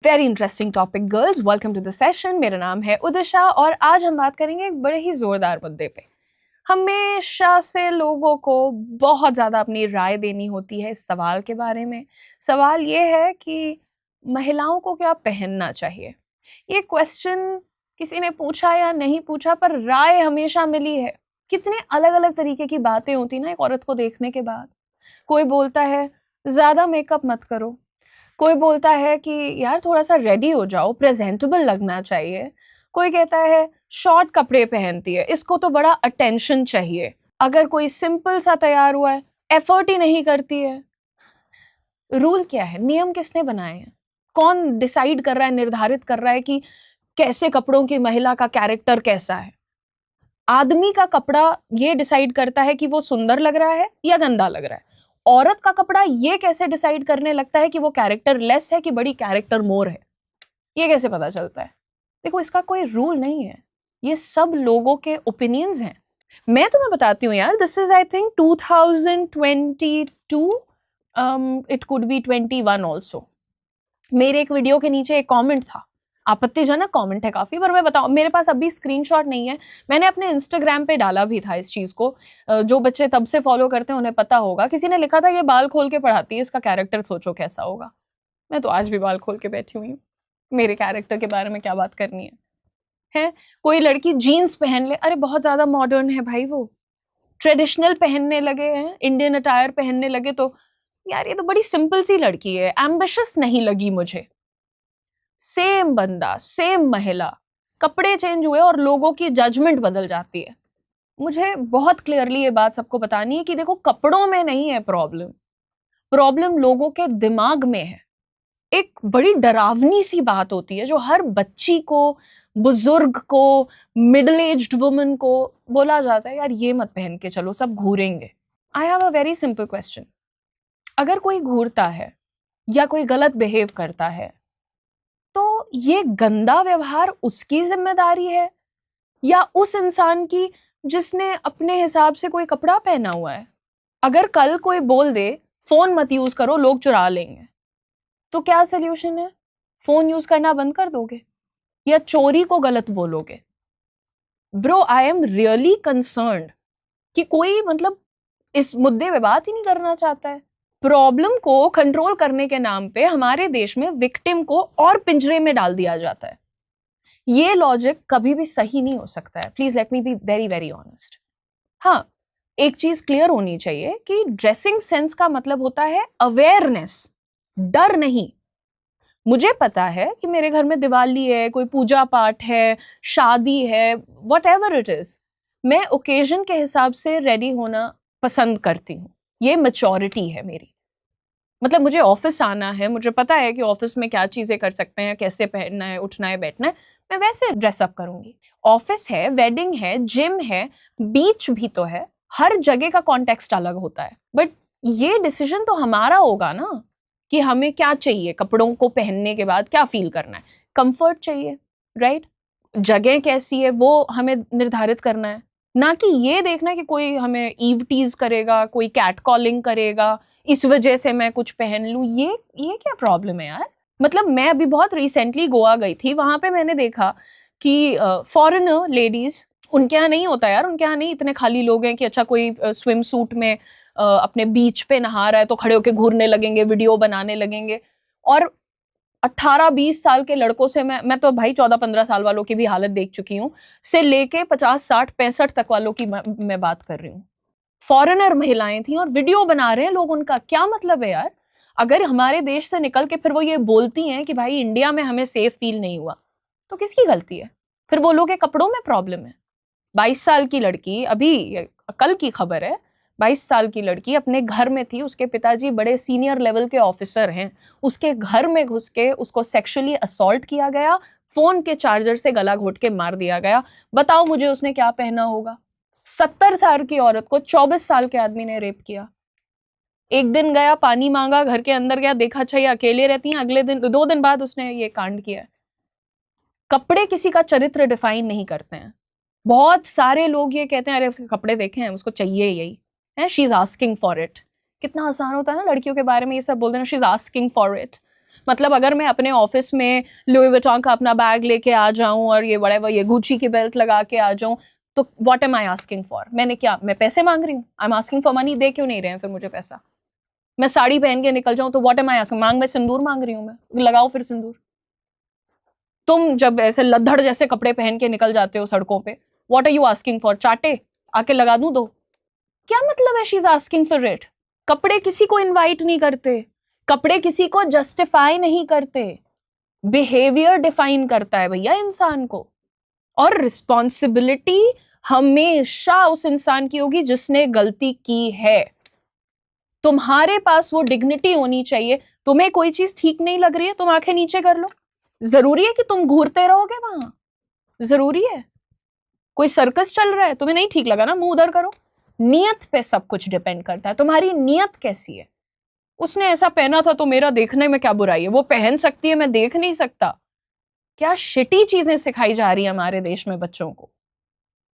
Very interesting topic girls, welcome to the session. मेरा नाम है उदिशा और आज हम बात करेंगे एक बड़े ही जोरदार मुद्दे पे। हमेशा से लोगों को बहुत ज़्यादा अपनी राय देनी होती है इस सवाल के बारे में। सवाल ये है कि महिलाओं को क्या पहनना चाहिए। ये क्वेश्चन किसी ने पूछा या नहीं पूछा, पर राय हमेशा मिली है। कितने अलग अलग तरीके की बातें होती ना एक औरत को देखने के बाद। कोई बोलता है ज़्यादा मेकअप मत करो, कोई बोलता है कि यार थोड़ा सा रेडी हो जाओ, प्रेजेंटेबल लगना चाहिए। कोई कहता है शॉर्ट कपड़े पहनती है, इसको तो बड़ा अटेंशन चाहिए। अगर कोई सिंपल सा तैयार हुआ है, एफर्ट ही नहीं करती है। रूल क्या है? नियम किसने बनाए हैं? कौन डिसाइड कर रहा है, निर्धारित कर रहा है कि कैसे कपड़ों की महिला का कैरेक्टर कैसा है? आदमी का कपड़ा ये डिसाइड करता है कि वो सुंदर लग रहा है या गंदा लग रहा है। औरत का कपड़ा ये कैसे डिसाइड करने लगता है कि वो कैरेक्टर लेस है कि बड़ी कैरेक्टर मोर है? ये कैसे पता चलता है? देखो, इसका कोई रूल नहीं है, ये सब लोगों के ओपिनियंस हैं। मैं तुम्हें बताती हूँ यार, this is I think 2022, it could be 21 also. मेरे एक वीडियो के नीचे एक कॉमेंट था, आपत्तिजनक कमेंट है काफी, पर मैं बताऊं, मेरे पास अभी स्क्रीनशॉट नहीं है, मैंने अपने इंस्टाग्राम पे डाला भी था इस चीज को। जो बच्चे तब से फॉलो करते हैं उन्हें पता होगा। किसी ने लिखा था ये बाल खोल के पढ़ाती है, इसका कैरेक्टर सोचो कैसा होगा। मैं तो आज भी बाल खोल के बैठी हुई हूँ, मेरे कैरेक्टर के बारे में क्या बात करनी है? कोई लड़की जीन्स पहन ले, अरे बहुत ज्यादा मॉडर्न है भाई, वो ट्रेडिशनल पहनने लगे हैं, इंडियन अटायर पहनने लगे, तो यार ये तो बड़ी सिंपल सी लड़की है, एम्बिशियस नहीं लगी मुझे। सेम बंदा, सेम महिला, कपड़े चेंज हुए और लोगों की जजमेंट बदल जाती है। मुझे बहुत क्लियरली ये बात सबको बतानी है कि देखो, कपड़ों में नहीं है प्रॉब्लम, प्रॉब्लम लोगों के दिमाग में है। एक बड़ी डरावनी सी बात होती है जो हर बच्ची को, बुजुर्ग को, मिडिल एज्ड वुमन को बोला जाता है, यार ये मत पहन के चलो, सब घूरेंगे। I have a very simple question. अगर कोई घूरता है या कोई गलत बिहेव करता है, तो ये गंदा व्यवहार उसकी जिम्मेदारी है या उस इंसान की जिसने अपने हिसाब से कोई कपड़ा पहना हुआ है? अगर कल कोई बोल दे फोन मत यूज करो, लोग चुरा लेंगे, तो क्या सोल्यूशन है? फोन यूज करना बंद कर दोगे या चोरी को गलत बोलोगे? Bro, I am really concerned कि कोई मतलब इस मुद्दे पे बात ही नहीं करना चाहता है। प्रॉब्लम को कंट्रोल करने के नाम पे हमारे देश में विक्टिम को और पिंजरे में डाल दिया जाता है। ये लॉजिक कभी भी सही नहीं हो सकता है। Please let me be very very honest. हाँ, एक चीज क्लियर होनी चाहिए कि ड्रेसिंग सेंस का मतलब होता है अवेयरनेस, डर नहीं। मुझे पता है कि मेरे घर में दिवाली है, कोई पूजा पाठ है, शादी है, वट एवर इट इज, मैं ओकेजन के हिसाब से रेडी होना पसंद करती हूँ। ये मैच्योरिटी है मेरी। मतलब मुझे ऑफिस आना है, मुझे पता है कि ऑफिस में क्या चीजें कर सकते हैं, कैसे पहनना है, उठना है, बैठना है, मैं वैसे ड्रेसअप करूंगी। ऑफिस है, वेडिंग है, जिम है, बीच भी तो है, हर जगह का कॉन्टेक्स्ट अलग होता है। बट ये डिसीजन तो हमारा होगा ना कि हमें क्या चाहिए, कपड़ों को पहनने के बाद क्या फील करना है। कंफर्ट चाहिए, राइट? जगह कैसी है वो हमें निर्धारित करना है, ना कि ये देखना कि कोई हमें ईव टीज करेगा, कोई कैट कॉलिंग करेगा, इस वजह से मैं कुछ पहन लूं। ये क्या प्रॉब्लम है यार? मतलब मैं अभी बहुत रिसेंटली गोवा गई थी, वहां पे मैंने देखा कि फॉरेनर लेडीज, उनके यहाँ नहीं होता यार, उनके यहाँ नहीं इतने खाली लोग हैं कि अच्छा कोई स्विम सूट में अपने बीच पे नहा रहा है तो खड़े होके घूरने लगेंगे, वीडियो बनाने लगेंगे। और 18-20 साल के लड़कों से, मैं तो भाई 14-15 साल वालों की भी हालत देख चुकी हूँ, से लेके 50-60-65 तक वालों की मैं बात कर रही हूँ। फॉरेनर महिलाएं थी और वीडियो बना रहे हैं लोग। उनका क्या मतलब है यार? अगर हमारे देश से निकल के फिर वो ये बोलती हैं कि भाई इंडिया में हमें सेफ फील नहीं हुआ, तो किसकी गलती है? फिर वो लोग के कपड़ों में प्रॉब्लम है। 22 साल की लड़की, अभी कल की खबर है, 22 साल की लड़की अपने घर में थी, उसके पिताजी बड़े सीनियर लेवल के ऑफिसर हैं, उसके घर में घुस के उसको सेक्सुअली असॉल्ट किया गया, फोन के चार्जर से गला घोट के मार दिया गया। बताओ मुझे उसने क्या पहना होगा? 70 साल की औरत को 24 साल के आदमी ने रेप किया। एक दिन गया, पानी मांगा, घर के अंदर गया, देखा अच्छा ये अकेले रहती हैं, अगले दिन 2 दिन बाद उसने ये कांड किया। कपड़े किसी का चरित्र डिफाइन नहीं करते हैं। बहुत सारे लोग ये कहते हैं अरे उसके कपड़े देखे हैं, उसको चाहिए यही है, she is asking for it. कितना आसान होता है ना लड़कियों के बारे में ये सब बोल देना, she is asking for it. मतलब अगर मैं अपने ऑफिस में लुई विटॉन का अपना बैग लेके आ जाऊं और ये व्हाटएवर ये गुची की बेल्ट लगा के आ जाऊं, तो what am I asking for? मैं पैसे मांग रही हूँ? I am asking for money. दे क्यों नहीं रहे हैं फिर मुझे पैसा? मैं साड़ी पहन के निकल जाऊं तो व्हाट एम आई आस्किंग? मैं सिंदूर मांग रही हूँ? मैं लगाओ फिर सिंदूर। तुम जब ऐसे लद्दड़ जैसे कपड़े पहन के निकल जाते हो सड़कों पे, what are you asking for? चाटे आके लगा दूं दो? क्या मतलब है she is asking for it? कपड़े किसी को इनवाइट नहीं करते, कपड़े किसी को जस्टिफाई नहीं करते, बिहेवियर डिफाइन करता है भैया इंसान को। और रिस्पॉन्सिबिलिटी हमेशा उस इंसान की होगी जिसने गलती की है। तुम्हारे पास वो डिग्निटी होनी चाहिए। तुम्हें कोई चीज ठीक नहीं लग रही है, तुम आंखें नीचे कर लो। जरूरी है कि तुम घूरते रहोगे वहां? जरूरी है? कोई सर्कस चल रहा है, तुम्हें नहीं ठीक लगा ना, मुंह उधर करो। नियत पे सब कुछ डिपेंड करता है, तुम्हारी नियत कैसी है। उसने ऐसा पहना था तो मेरा देखने में क्या बुराई है? वो पहन सकती है, मैं देख नहीं सकता? क्या शिटी चीजें सिखाई जा रही है हमारे देश में बच्चों को।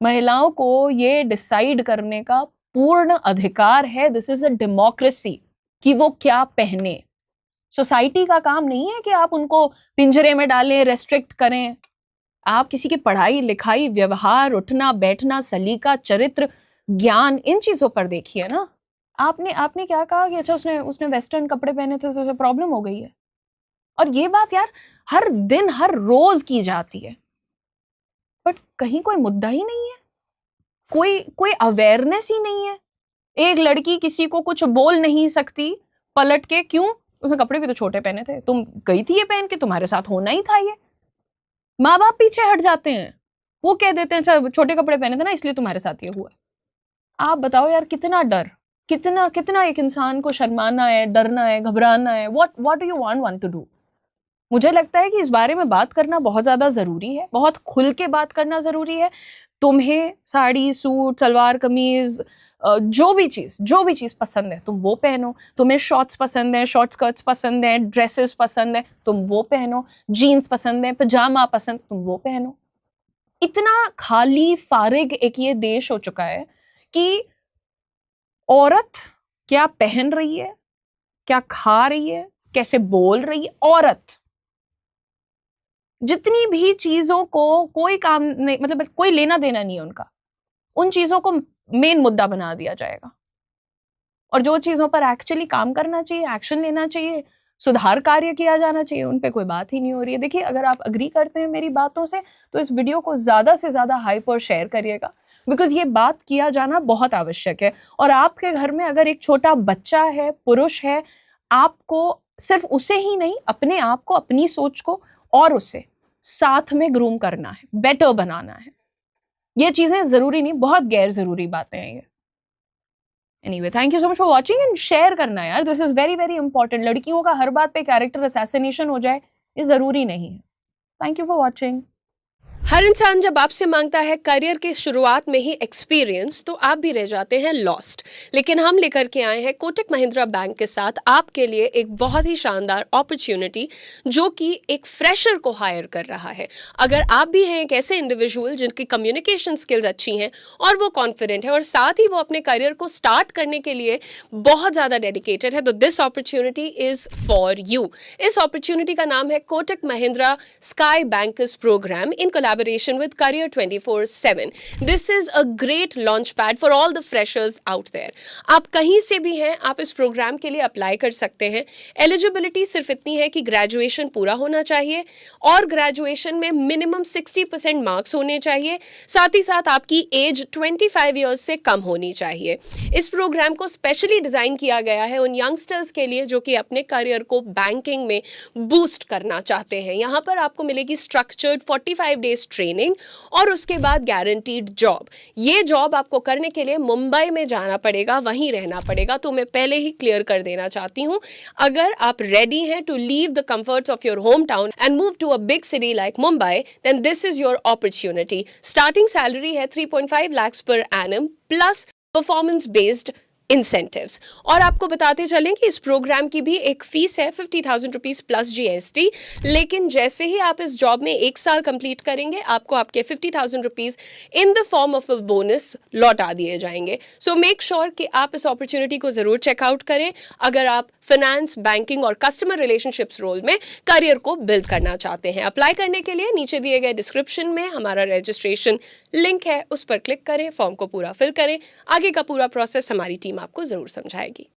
महिलाओं को ये डिसाइड करने का पूर्ण अधिकार है, दिस इज अ डेमोक्रेसी, कि वो क्या पहने। सोसाइटी का काम नहीं है कि आप उनको पिंजरे में डालें, रेस्ट्रिक्ट करें। आप किसी की पढ़ाई लिखाई, व्यवहार, उठना बैठना, सलीका, चरित्र, ज्ञान, इन चीजों पर देखिए ना। आपने क्या कहा कि अच्छा उसने वेस्टर्न कपड़े पहने थे तो उसे प्रॉब्लम हो गई है। और ये बात यार हर दिन हर रोज की जाती है, बट कहीं कोई मुद्दा ही नहीं है, कोई अवेयरनेस ही नहीं है। एक लड़की किसी को कुछ बोल नहीं सकती पलट के, क्यों? उसने कपड़े भी तो छोटे पहने थे, तुम गई थी ये पहन के, तुम्हारे साथ होना ही था ये। माँ बाप पीछे हट जाते हैं, वो कह देते हैं अच्छा छोटे कपड़े पहने थे ना इसलिए तुम्हारे साथ ये हुआ। आप बताओ यार, कितना डर, कितना कितना एक इंसान को शर्माना है, डरना है, घबराना है। What do you want one two do? मुझे लगता है कि इस बारे में बात करना बहुत ज्यादा जरूरी है, बहुत खुल के बात करना जरूरी है। तुम्हें साड़ी, सूट, सलवार कमीज, जो भी चीज पसंद है तुम वो पहनो। तुम्हें शॉर्ट्स पसंद है, शॉर्ट स्कर्ट्स पसंद है, ड्रेसेस पसंद है, तुम वो पहनो। जीन्स पसंद है, पजामा पसंद, तुम वो पहनो। इतना खाली फारिग एक ये देश हो चुका है कि औरत क्या पहन रही है, क्या खा रही है, कैसे बोल रही है, औरत जितनी भी चीजों को कोई काम नहीं, मतलब कोई लेना देना नहीं है उनका, उन चीजों को मेन मुद्दा बना दिया जाएगा। और जो चीजों पर एक्चुअली काम करना चाहिए, एक्शन लेना चाहिए, सुधार कार्य किया जाना चाहिए, उन पे कोई बात ही नहीं हो रही है। देखिए, अगर आप अग्री करते हैं मेरी बातों से तो इस वीडियो को ज्यादा से ज्यादा हाइप और शेयर करिएगा, बिकॉज ये बात किया जाना बहुत आवश्यक है। और आपके घर में अगर एक छोटा बच्चा है, पुरुष है, आपको सिर्फ उसे ही नहीं, अपने आप को, अपनी सोच को और उसे साथ में ग्रूम करना है, बेटर बनाना है। ये चीजें जरूरी नहीं, बहुत गैर जरूरी बातें हैं ये। Anyway, thank you so much for watching and share करना यार, this is very very important. लड़कियों का हर बात पे कैरेक्टर असैसिनेशन हो जाए, ये जरूरी नहीं है। Thank you for watching. हर इंसान जब आपसे मांगता है करियर के शुरुआत में ही एक्सपीरियंस, तो आप भी रह जाते हैं लॉस्ट। लेकिन हम लेकर के आए हैं कोटक महिंद्रा बैंक के साथ आपके लिए एक बहुत ही शानदार अपॉर्चुनिटी, जो कि एक फ्रेशर को हायर कर रहा है। अगर आप भी हैं एक ऐसे इंडिविजुअल जिनकी कम्युनिकेशन स्किल्स अच्छी हैं और वो कॉन्फिडेंट है और साथ ही वो अपने करियर को स्टार्ट करने के लिए बहुत ज़्यादा डेडिकेटेड है, तो this opportunity is for you. इस अपॉर्चुनिटी का नाम है Kotak Mahindra sky bankers programme in collaboration with Career 24/7. This is a great launch pad for all the freshers out there. आप कहीं से भी हैं, आप इस प्रोग्राम के लिए अप्लाई कर सकते हैं। एलिजिबिलिटी सिर्फ इतनी है कि ग्रेजुएशन पूरा होना चाहिए और ग्रेजुएशन में मिनिमम 60% मार्क्स होने चाहिए। साथ ही साथ आपकी एज 25 ईयर्स से कम होनी चाहिए। इस प्रोग्राम को स्पेशली डिज़ाइन किया गया है उन यंगस्टर्स के लिए जो कि अपने करियर को बैंकिंग में बूस्ट करना चाहते हैं। यहाँ पर आपको मिलेगी स्ट्रक्चर्ड 45 डेज ट्रेनिंग और उसके बाद गारंटीड जॉब। ये जॉब आपको करने के लिए मुंबई में जाना पड़ेगा, वहीं रहना पड़ेगा। तो मैं पहले ही क्लियर कर देना चाहती हूँ, अगर आप रेडी हैं to leave the comforts of your home town and move to a big city like Mumbai, then this is your opportunity. Starting salary है 3.5 lakhs per annum plus performance based incentives. और आपको बताते चलें कि इस प्रोग्राम की भी एक फीस है 50,000 रुपीज़ प्लस GST, लेकिन जैसे ही आप इस जॉब में 1 साल कंप्लीट करेंगे आपको आपके 50,000 rupees in the form of a bonus लौटा दिए जाएंगे। सो मेक श्योर कि आप इस अपॉर्चुनिटी को ज़रूर चेकआउट करें अगर आप फाइनेंस, बैंकिंग और कस्टमर रिलेशनशिप्स रोल में करियर को बिल्ड करना चाहते हैं। अप्लाई करने के लिए नीचे दिए गए डिस्क्रिप्शन में हमारा रजिस्ट्रेशन लिंक है, उस पर क्लिक करें, फॉर्म को पूरा फिल करें। आगे का पूरा प्रोसेस हमारी टीम आपको ज़रूर समझाएगी।